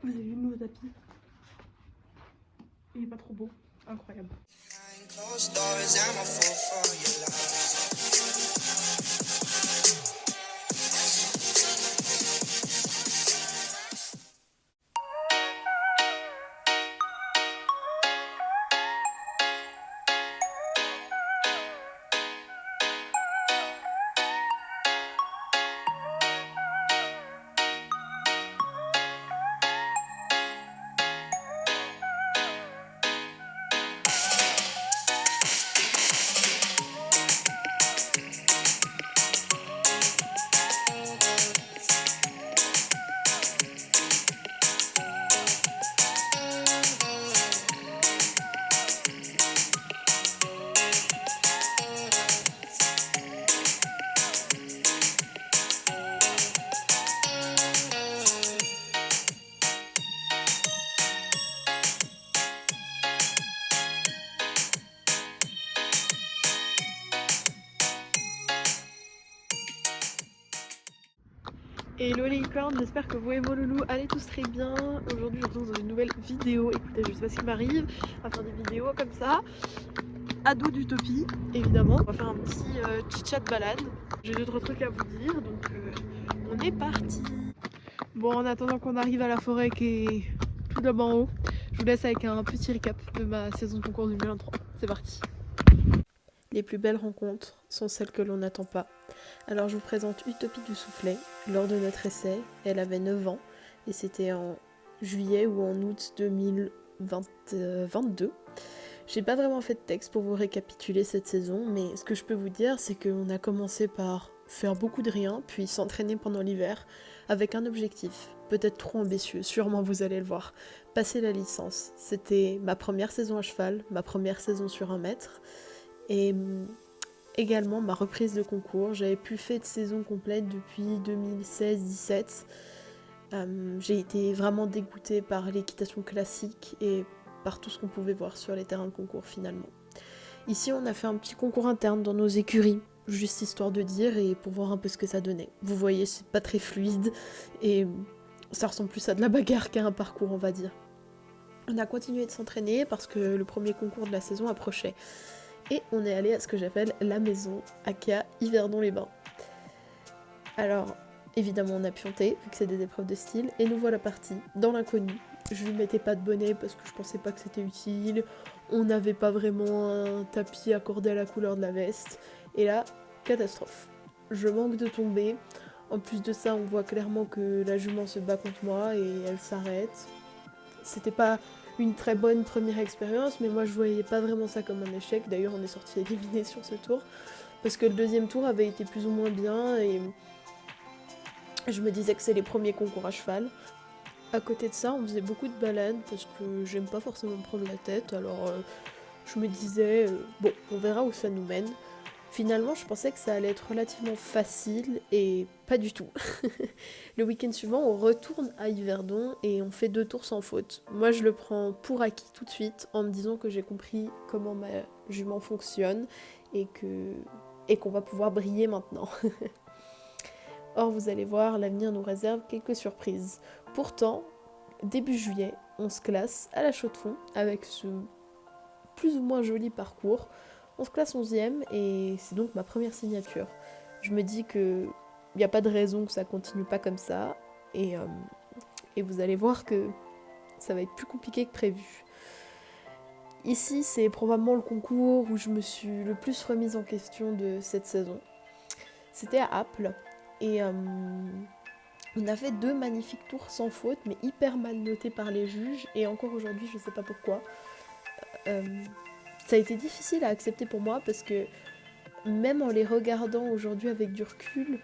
Vous avez vu le nouveau tapis? Il est pas trop beau, incroyable. Hello les licornes, j'espère que vous et vos loulous allez tous très bien. Aujourd'hui je vous retrouve dans une nouvelle vidéo. Écoutez, je sais pas ce qui m'arrive à faire des vidéos comme ça. Ado d'utopie, évidemment. On va faire un petit chit-chat balade. J'ai d'autres trucs à vous dire, donc on est parti. Bon, en attendant qu'on arrive à la forêt qui est tout là-bas en haut, je vous laisse avec un petit recap de ma saison de concours 2023. C'est parti. Les plus belles rencontres sont celles que l'on n'attend pas. Alors je vous présente Utopie du Soufflet. Lors de notre essai, elle avait 9 ans et c'était en juillet ou en août 2022. J'ai pas vraiment fait de texte pour vous récapituler cette saison, mais ce que je peux vous dire, c'est qu'on a commencé par faire beaucoup de rien, puis s'entraîner pendant l'hiver avec un objectif, peut-être trop ambitieux, sûrement vous allez le voir, passer la licence. C'était ma première saison à cheval, ma première saison sur 1 mètre, et également ma reprise de concours. J'avais plus fait de saison complète depuis 2016-17. J'ai été vraiment dégoûtée par l'équitation classique et par tout ce qu'on pouvait voir sur les terrains de concours finalement. Ici on a fait un petit concours interne dans nos écuries, juste histoire de dire et pour voir un peu ce que ça donnait. Vous voyez, c'est pas très fluide et ça ressemble plus à de la bagarre qu'à un parcours, on va dire. On a continué de s'entraîner parce que le premier concours de la saison approchait. Et on est allé à ce que j'appelle la maison, aka Yverdon-les-Bains. Alors, évidemment, on a pionté, vu que c'est des épreuves de style, et nous voilà partis, dans l'inconnu. Je lui mettais pas de bonnet parce que je pensais pas que c'était utile, on n'avait pas vraiment un tapis accordé à la couleur de la veste, et là, catastrophe. Je manque de tomber, en plus de ça, on voit clairement que la jument se bat contre moi et elle s'arrête. C'était pas une très bonne première expérience, mais moi je voyais pas vraiment ça comme un échec. D'ailleurs, on est sorti éliminé sur ce tour parce que le deuxième tour avait été plus ou moins bien et je me disais que c'est les premiers concours à cheval. À côté de ça, on faisait beaucoup de balades parce que j'aime pas forcément me prendre la tête, alors je me disais bon, on verra où ça nous mène. Finalement, je pensais que ça allait être relativement facile et pas du tout. Le week-end suivant, on retourne à Yverdon et on fait 2 tours sans faute. Moi, je le prends pour acquis tout de suite en me disant que j'ai compris comment ma jument fonctionne et qu'on va pouvoir briller maintenant. Or, vous allez voir, l'avenir nous réserve quelques surprises. Pourtant, début juillet, on se classe à la Chaux-de-Fonds avec ce plus ou moins joli parcours. On se classe 11e et c'est donc ma première signature. Je me dis que il n'y a pas de raison que ça continue pas comme ça et vous allez voir que ça va être plus compliqué que prévu. Ici, c'est probablement le concours où je me suis le plus remise en question de cette saison. C'était à Apple et on a fait 2 magnifiques tours sans faute mais hyper mal notés par les juges et encore aujourd'hui je sais pas pourquoi. Ça a été difficile à accepter pour moi parce que même en les regardant aujourd'hui avec du recul,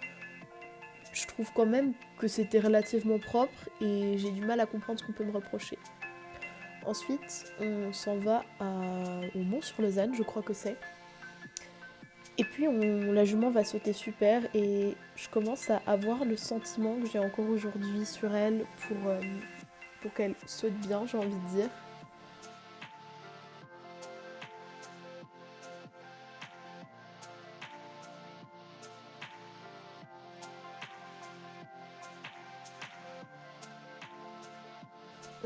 je trouve quand même que c'était relativement propre et j'ai du mal à comprendre ce qu'on peut me reprocher. Ensuite, on s'en va au Mont-sur-Lausanne, je crois que c'est. Et puis la jument va sauter super et je commence à avoir le sentiment que j'ai encore aujourd'hui sur elle pour qu'elle saute bien, j'ai envie de dire.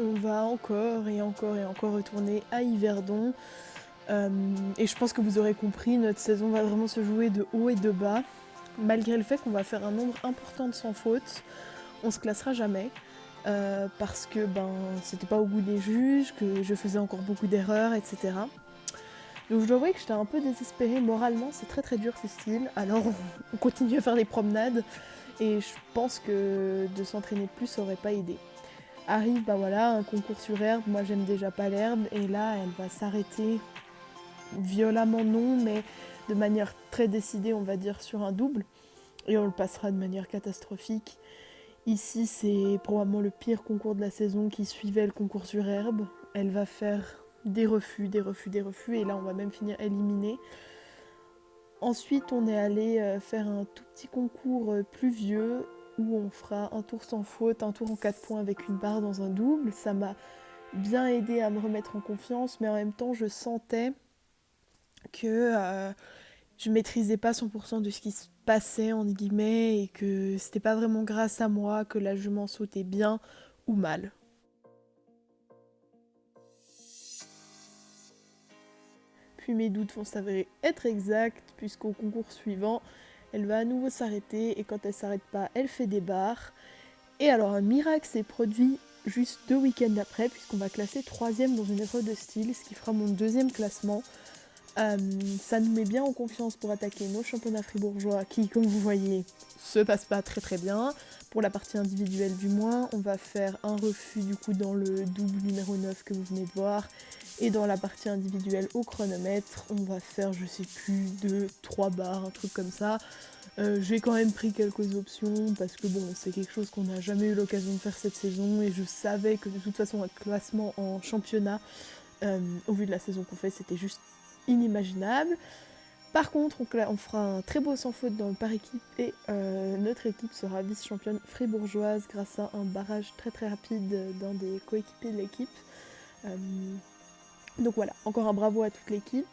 on va encore et encore et encore retourner à Yverdon. Et je pense que vous aurez compris, notre saison va vraiment se jouer de haut et de bas. Malgré le fait qu'on va faire un nombre important de sans faute, on se classera jamais. Parce que c'était pas au goût des juges, que je faisais encore beaucoup d'erreurs, etc. Donc je dois avouer que j'étais un peu désespérée moralement, c'est très très dur ce style. Alors on continue à faire des promenades et je pense que de s'entraîner plus ça aurait pas aidé. Arrive un concours sur herbe, moi j'aime déjà pas l'herbe et là elle va s'arrêter violemment non mais de manière très décidée on va dire sur un double et on le passera de manière catastrophique. Ici c'est probablement le pire concours de la saison qui suivait le concours sur herbe. Elle va faire des refus et là on va même finir éliminée. Ensuite on est allé faire un tout petit concours pluvieux où on fera un tour sans faute, un tour en 4 points avec une barre dans un double. Ça m'a bien aidé à me remettre en confiance mais en même temps je sentais que je maîtrisais pas 100% de ce qui se passait entre guillemets et que c'était pas vraiment grâce à moi que la jument sautait bien ou mal. Puis mes doutes vont s'avérer être exacts puisqu'au concours suivant, elle va à nouveau s'arrêter et quand elle s'arrête pas, elle fait des barres. Et alors un miracle s'est produit juste 2 week-ends après puisqu'on va classer 3ème dans une épreuve de style, ce qui fera mon 2e classement. Ça nous met bien en confiance pour attaquer nos championnats fribourgeois qui, comme vous voyez, se passent pas très très bien. Pour la partie individuelle du moins, on va faire un refus du coup dans le double numéro 9 que vous venez de voir. Et dans la partie individuelle au chronomètre, on va faire, je sais plus, 2-3 barres, un truc comme ça. J'ai quand même pris quelques options parce que bon, c'est quelque chose qu'on n'a jamais eu l'occasion de faire cette saison et je savais que de toute façon un classement en championnat, au vu de la saison qu'on fait, c'était juste inimaginable. Par contre, on fera un très beau sans faute dans le par équipe et notre équipe sera vice-championne fribourgeoise grâce à un barrage très très rapide d'un des coéquipiers de l'équipe. Donc voilà, encore un bravo à toute l'équipe.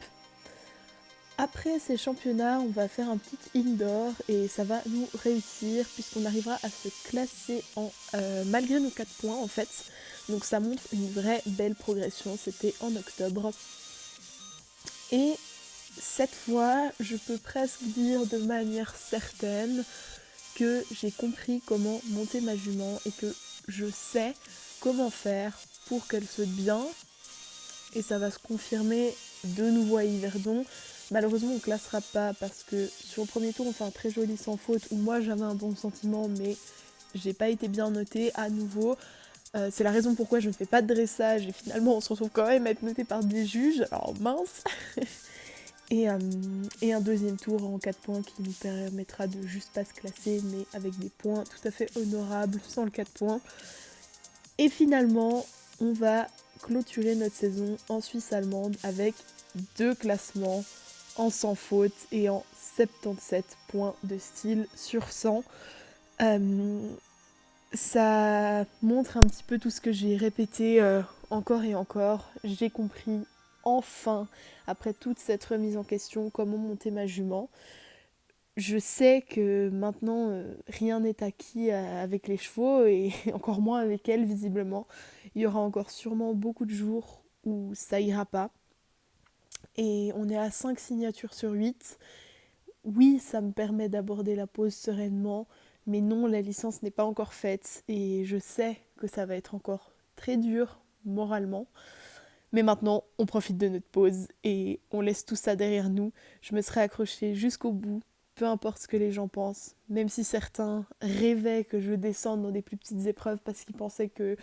Après ces championnats, on va faire un petit indoor et ça va nous réussir puisqu'on arrivera à se classer malgré nos 4 points en fait. Donc ça montre une vraie belle progression, c'était en octobre. Et cette fois, je peux presque dire de manière certaine que j'ai compris comment monter ma jument et que je sais comment faire pour qu'elle saute bien. Et ça va se confirmer de nouveau à Yverdon. Malheureusement, on ne classera pas parce que sur le premier tour, on fait un très joli sans faute où moi j'avais un bon sentiment, mais j'ai pas été bien notée à nouveau. C'est la raison pourquoi je ne fais pas de dressage et finalement on se retrouve quand même à être noté par des juges, alors mince. Et un 2e tour en 4 points qui nous permettra de juste pas se classer mais avec des points tout à fait honorables sans le 4 points. Et finalement, on va clôturer notre saison en Suisse allemande avec 2 classements en sans faute et en 77 points de style sur 100. Ça montre un petit peu tout ce que j'ai répété encore et encore. J'ai compris enfin, après toute cette remise en question, comment monter ma jument. Je sais que maintenant, rien n'est acquis avec les chevaux et encore moins avec elle, visiblement. Il y aura encore sûrement beaucoup de jours où ça ira pas. Et on est à 5 signatures sur 8. Oui, ça me permet d'aborder la pause sereinement, mais non, la licence n'est pas encore faite et je sais que ça va être encore très dur moralement. Mais maintenant, on profite de notre pause et on laisse tout ça derrière nous. Je me serai accrochée jusqu'au bout, peu importe ce que les gens pensent, même si certains rêvaient que je descende dans des plus petites épreuves parce qu'ils pensaient que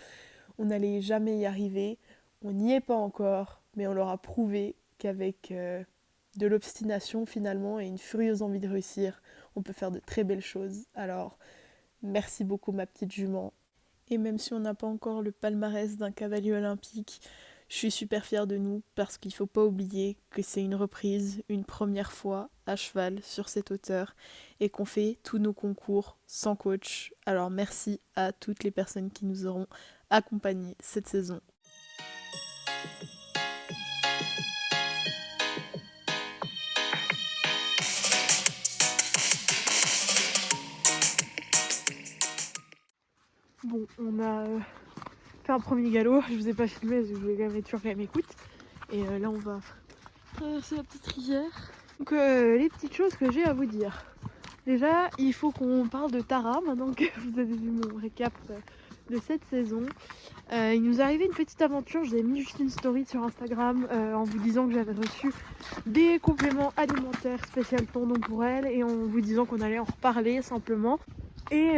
on n'allait jamais y arriver. On n'y est pas encore, mais on leur a prouvé qu'avec de l'obstination finalement et une furieuse envie de réussir, on peut faire de très belles choses. Alors, merci beaucoup ma petite jument. Et même si on n'a pas encore le palmarès d'un cavalier olympique, je suis super fière de nous parce qu'il ne faut pas oublier que c'est une reprise, une première fois à cheval sur cette hauteur et qu'on fait tous nos concours sans coach. Alors merci à toutes les personnes qui nous auront accompagnés cette saison. Bon, on a fait un premier galop. Je vous ai pas filmé parce que je voulais quand même être sûre qu'elle m'écoute. Et là on va traverser la petite rivière. Donc les petites choses que j'ai à vous dire. Déjà, il faut qu'on parle de Tara maintenant que vous avez vu mon récap de cette saison. Il nous est arrivé une petite aventure, je vous ai mis juste une story sur Instagram en vous disant que j'avais reçu des compléments alimentaires spécial tendon pour elle et en vous disant qu'on allait en reparler simplement. Et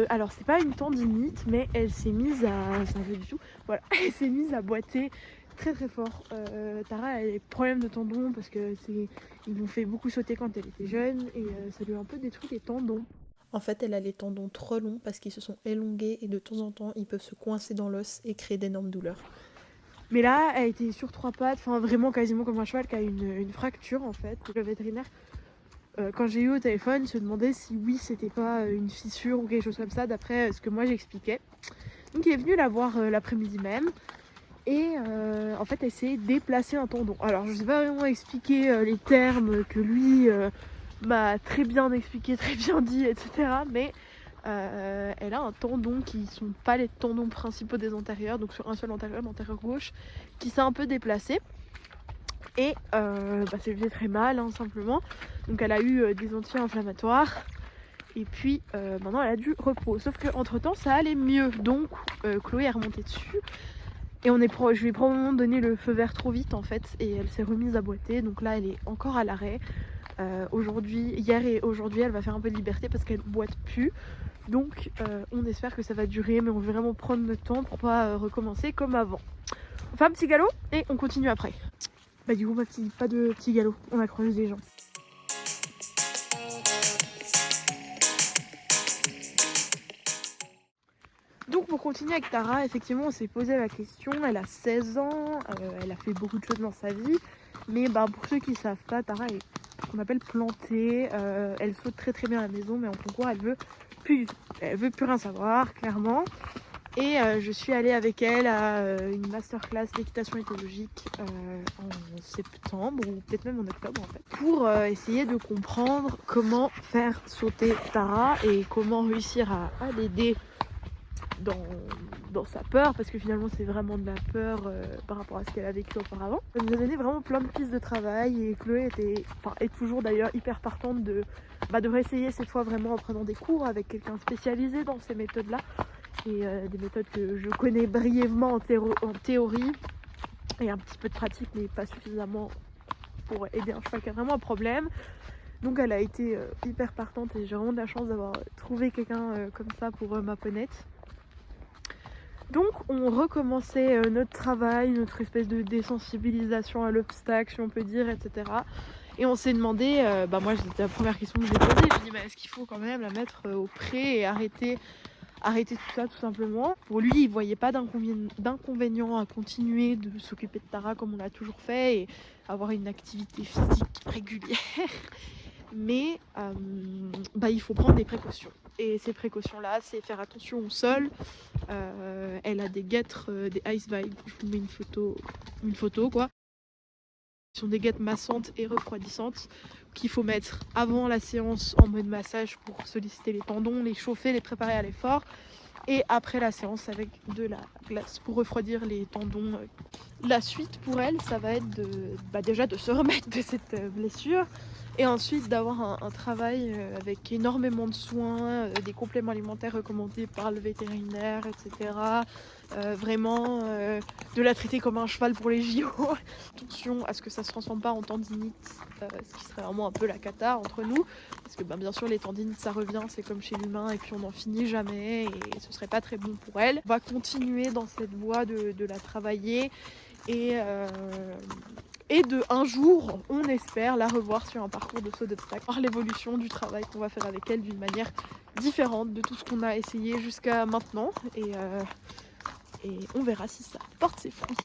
alors c'est pas une tendinite mais elle s'est mise à... ça veut du tout. Voilà, elle s'est mise à boiter très très fort. Tara a des problèmes de tendons parce que ils l'ont fait beaucoup sauter quand elle était jeune et ça lui a un peu détruit les tendons. En fait, elle a les tendons trop longs parce qu'ils se sont élongés et de temps en temps, ils peuvent se coincer dans l'os et créer d'énormes douleurs. Mais là, elle était sur 3 pattes, enfin vraiment quasiment comme un cheval qui a une fracture en fait. Le vétérinaire, quand j'ai eu au téléphone, se demandait si oui, c'était pas une fissure ou quelque chose comme ça, d'après ce que moi j'expliquais. Donc il est venu la voir l'après-midi même. Et en fait, elle s'est déplacée un tendon. Alors, je ne sais pas vraiment expliquer les termes que lui m'a très bien expliqué, très bien dit, etc. Mais elle a un tendon qui ne sont pas les tendons principaux des antérieurs, donc sur un seul antérieur, l'antérieur gauche, qui s'est un peu déplacé. Et ça lui fait très mal, hein, simplement. Donc, elle a eu des anti-inflammatoires. Et puis maintenant, elle a du repos. Sauf qu'entre temps, ça allait mieux. Donc, Chloé est remontée dessus. Et je lui ai probablement donné le feu vert trop vite en fait et elle s'est remise à boiter, donc là elle est encore à l'arrêt. Hier et aujourd'hui elle va faire un peu de liberté parce qu'elle boite plus. Donc on espère que ça va durer mais on veut vraiment prendre notre temps pour pas recommencer comme avant. On fait un petit galop et on continue après. Bah du coup pas de petit galop, on accroche des gens. Donc pour continuer avec Tara, effectivement on s'est posé la question, elle a 16 ans, elle a fait beaucoup de choses dans sa vie, mais pour ceux qui ne savent pas, Tara est ce qu'on appelle plantée, elle saute très très bien à la maison, mais en concours elle veut plus rien savoir, clairement. Et je suis allée avec elle à une masterclass d'équitation écologique en septembre, ou peut-être même en octobre en fait, pour essayer de comprendre comment faire sauter Tara et comment réussir à l'aider dans sa peur, parce que finalement c'est vraiment de la peur par rapport à ce qu'elle a vécu auparavant. Ça nous a donné vraiment plein de pistes de travail et Chloé est toujours d'ailleurs hyper partante de réessayer cette fois vraiment en prenant des cours avec quelqu'un spécialisé dans ces méthodes là et des méthodes que je connais brièvement en théorie et un petit peu de pratique mais pas suffisamment pour aider un cheval qui a vraiment un problème. Donc elle a été hyper partante et j'ai vraiment de la chance d'avoir trouvé quelqu'un comme ça pour ma ponette. Donc on recommençait notre travail, notre espèce de désensibilisation à l'obstacle, si on peut dire, etc. Et on s'est demandé, moi c'était la première question que j'ai posée, je me dis est-ce qu'il faut quand même la mettre au pré et arrêter tout ça tout simplement. Pour lui, il voyait pas d'inconvénient à continuer de s'occuper de Tara comme on l'a toujours fait et avoir une activité physique régulière. Mais il faut prendre des précautions. Et ces précautions-là, c'est faire attention au sol. Elle a des guêtres, des Ice Vibe. Je vous mets une photo quoi. Ce sont des guêtres massantes et refroidissantes qu'il faut mettre avant la séance en mode massage pour solliciter les tendons, les chauffer, les préparer à l'effort. Et après la séance avec de la glace pour refroidir les tendons. La suite pour elle, ça va être déjà de se remettre de cette blessure et ensuite d'avoir un travail avec énormément de soins, des compléments alimentaires recommandés par le vétérinaire, etc. Vraiment de la traiter comme un cheval pour les JO. Attention à ce que ça se transforme pas en tendinite, ce qui serait vraiment un peu la cata entre nous. Parce que bien sûr les tendinites ça revient, c'est comme chez l'humain et puis on n'en finit jamais et ce serait pas très bon pour elle. On va continuer dans cette voie de la travailler et de un jour, on espère la revoir sur un parcours de saut d'obstacle, voir l'évolution du travail qu'on va faire avec elle d'une manière différente de tout ce qu'on a essayé jusqu'à maintenant et on verra si ça porte ses fruits.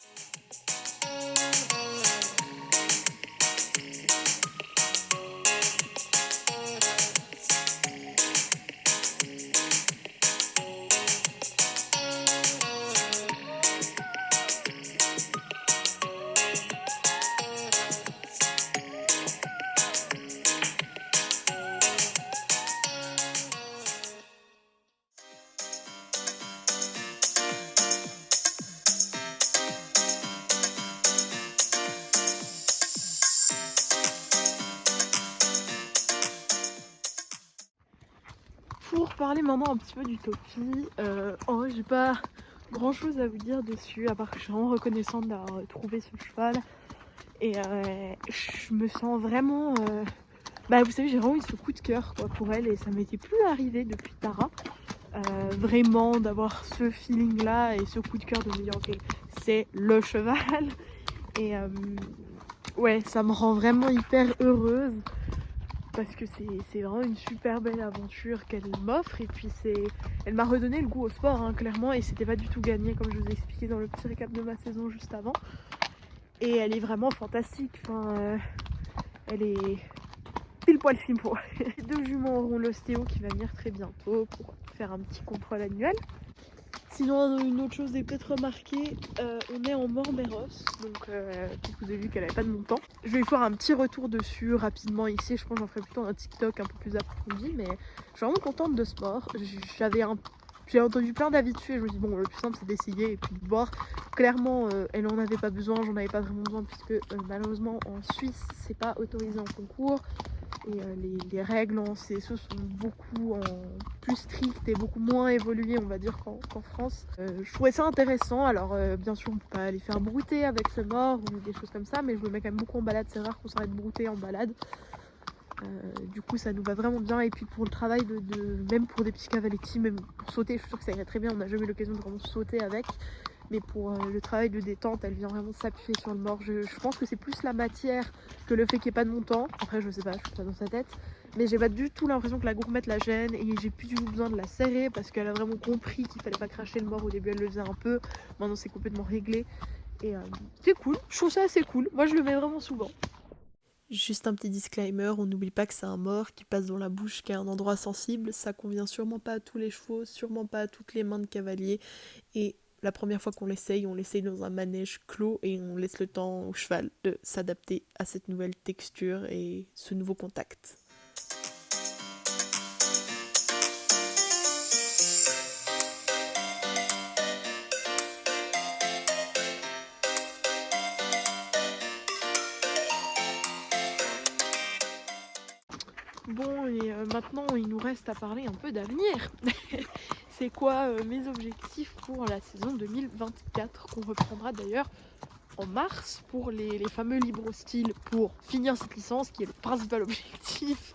parler maintenant un petit peu d'Utopie. En vrai, j'ai pas grand chose à vous dire dessus, à part que je suis vraiment reconnaissante d'avoir trouvé ce cheval. Et je me sens vraiment. Bah, vous savez, j'ai vraiment eu ce coup de cœur quoi, pour elle, et ça m'était plus arrivé depuis Tara. Vraiment d'avoir ce feeling là et ce coup de cœur de me dire ok, c'est le cheval. Et ouais, ça me rend vraiment hyper heureuse. Parce que c'est vraiment une super belle aventure qu'elle m'offre, et puis elle m'a redonné le goût au sport hein, clairement, et c'était pas du tout gagné comme je vous ai expliqué dans le petit récap de ma saison juste avant. Et elle est vraiment fantastique, enfin, elle est pile poil film pour. Les deux juments auront l'ostéo qui va venir très bientôt pour faire un petit contrôle annuel. Sinon, une autre chose est peut-être remarquée, on est en Mormeros, donc vous avez vu qu'elle avait pas de montant. Je vais faire un petit retour dessus rapidement ici, je pense que j'en ferai plutôt un TikTok un peu plus approfondi, mais je suis vraiment contente de ce sport. J'ai entendu plein d'avis dessus et je me dis bon, le plus simple c'est d'essayer et puis de voir. Clairement, elle en avait pas besoin, j'en avais pas vraiment besoin puisque malheureusement en Suisse c'est pas autorisé en concours. Et les règles en CSE sont beaucoup plus strictes et beaucoup moins évoluées on va dire qu'en France. Je trouvais ça intéressant, alors bien sûr on peut pas aller faire brouter avec ce mort ou des choses comme ça, mais je me mets quand même beaucoup en balade, c'est rare qu'on s'arrête brouter en balade. Du coup ça nous va vraiment bien, et puis pour le travail même pour des petits cavaletti, même pour sauter, je suis sûre que ça irait très bien, on n'a jamais eu l'occasion de vraiment sauter avec. Mais pour le travail de détente, elle vient vraiment s'appuyer sur le mort. Je pense que c'est plus la matière que le fait qu'il n'y ait pas de montant. Après, je sais pas, je suis pas dans sa tête. Mais j'ai pas du tout l'impression que la gourmette la gêne, et j'ai plus du tout besoin de la serrer parce qu'elle a vraiment compris qu'il fallait pas cracher le mort. Au début, elle le faisait un peu. Maintenant, c'est complètement réglé. Et c'est cool. Je trouve ça assez cool. Moi, je le mets vraiment souvent. Juste un petit disclaimer, on n'oublie pas que c'est un mort qui passe dans la bouche, qui est un endroit sensible. Ça convient sûrement pas à tous les chevaux, sûrement pas à toutes les mains de cavalier. Et la première fois qu'on l'essaye, on l'essaye dans un manège clos et on laisse le temps au cheval de s'adapter à cette nouvelle texture et ce nouveau contact. Bon, et maintenant il nous reste à parler un peu d'avenir. C'est quoi mes objectifs pour la saison 2024, qu'on reprendra d'ailleurs en mars pour les fameux libres hostiles, pour finir cette licence qui est le principal objectif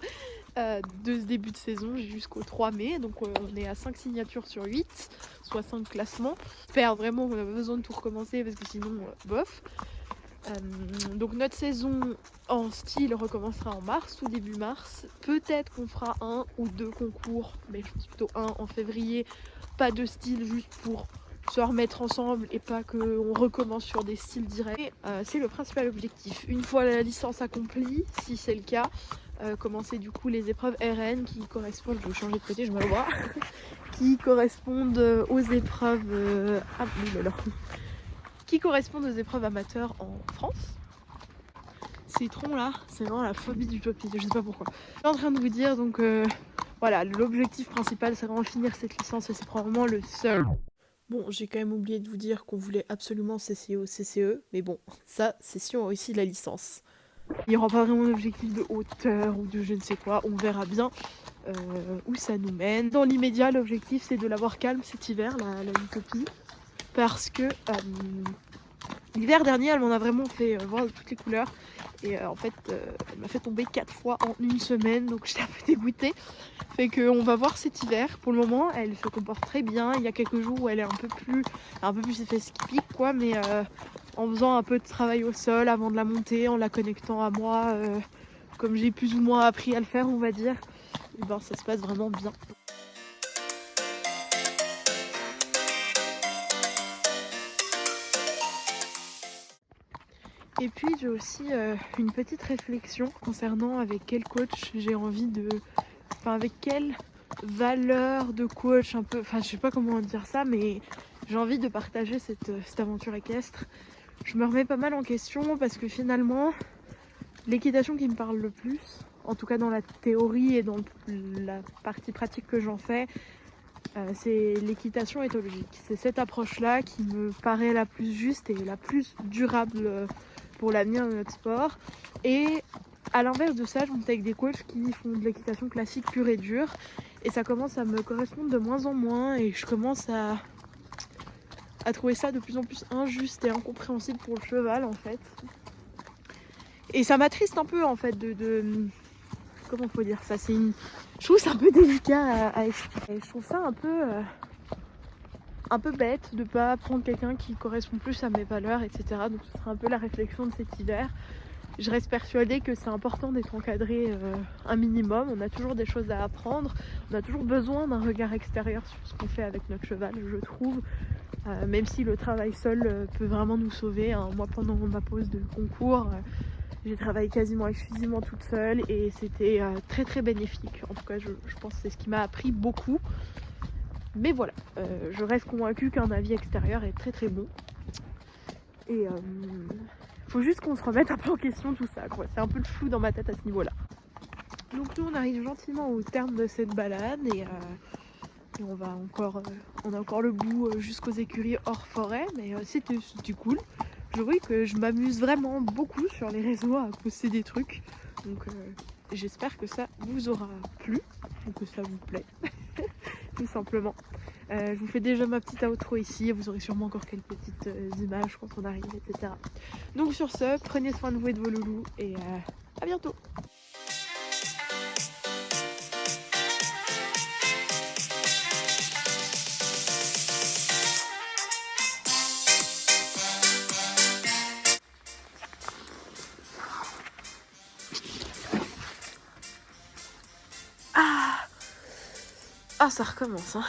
de ce début de saison jusqu'au 3 mai. Donc on est à 5 signatures sur 8, soit 5 classements. J'espère vraiment qu'on a besoin de tout recommencer parce que sinon bof. Donc notre saison en style recommencera en mars, tout début mars. Peut-être qu'on fera 1 ou 2 concours, mais je pense plutôt 1 en février. Pas de style, juste pour se remettre ensemble et pas qu'on recommence sur des styles directs. C'est le principal objectif. Une fois la licence accomplie, si c'est le cas, commencer du coup les épreuves RN qui correspondent, je vais changer de côté, je me le vois, qui correspondent aux épreuves qui correspondent aux épreuves amateurs en France. Citron là, c'est vraiment la phobie d'Utopie, je sais pas pourquoi. Je suis en train de vous dire, donc voilà, l'objectif principal c'est vraiment finir cette licence et c'est probablement le seul. Bon, j'ai quand même oublié de vous dire qu'on voulait absolument CCE, CCE, mais bon, ça c'est si on réussit la licence. Il n'y aura pas vraiment d'objectif de hauteur ou de je ne sais quoi, on verra bien où ça nous mène. Dans l'immédiat, l'objectif c'est de l'avoir calme cet hiver, la Utopie, parce que l'hiver dernier, elle m'en a vraiment fait voir de toutes les couleurs. Et en fait, elle m'a fait tomber 4 fois en une semaine, donc j'étais un peu dégoûtée. Fait qu'on va voir cet hiver. Pour le moment, elle se comporte très bien. Il y a quelques jours où elle est un peu plus effet skippy, quoi, mais en faisant un peu de travail au sol avant de la monter, en la connectant à moi, comme j'ai plus ou moins appris à le faire, on va dire, et ben ça se passe vraiment bien. Et puis j'ai aussi une petite réflexion concernant avec quel coach j'ai envie de... Enfin avec quelle valeur de coach un peu... Enfin je sais pas comment dire ça, mais j'ai envie de partager cette aventure équestre. Je me remets pas mal en question parce que finalement l'équitation qui me parle le plus, en tout cas dans la théorie et dans la partie pratique que j'en fais, c'est l'équitation éthologique. C'est cette approche-là qui me paraît la plus juste et la plus durable pour l'avenir de notre sport. Et à l'inverse de ça, je monte avec des coachs qui font de l'équitation classique pure et dure. Et ça commence à me correspondre de moins en moins et je commence à trouver ça de plus en plus injuste et incompréhensible pour le cheval en fait. Et ça m'attriste un peu en fait comment faut dire ça, je trouve ça un peu délicat à expliquer. Je trouve ça un peu bête de pas prendre quelqu'un qui correspond plus à mes valeurs, etc. Donc ce sera un peu la réflexion de cet hiver. Je reste persuadée que c'est important d'être encadré un minimum. On a toujours des choses à apprendre. On a toujours besoin d'un regard extérieur sur ce qu'on fait avec notre cheval, je trouve. Même si le travail seul peut vraiment nous sauver. Hein. Moi, pendant ma pause de concours, j'ai travaillé quasiment exclusivement toute seule et c'était très très bénéfique. En tout cas, je pense que c'est ce qui m'a appris beaucoup. Mais voilà, je reste convaincue qu'un avis extérieur est très très bon. Et faut juste qu'on se remette un peu en question tout ça, quoi. C'est un peu le flou dans ma tête à ce niveau-là. Donc nous, on arrive gentiment au terme de cette balade et on a encore le bout jusqu'aux écuries hors forêt, mais c'était cool. J'avoue que je m'amuse vraiment beaucoup sur les réseaux à poster des trucs. Donc j'espère que ça vous aura plu, ou que ça vous plaît, tout simplement. Je vous fais déjà ma petite outro ici, vous aurez sûrement encore quelques petites images quand on arrive, etc. Donc sur ce, prenez soin de vous et de vos loulous, et à bientôt. Ah, ça recommence, hein.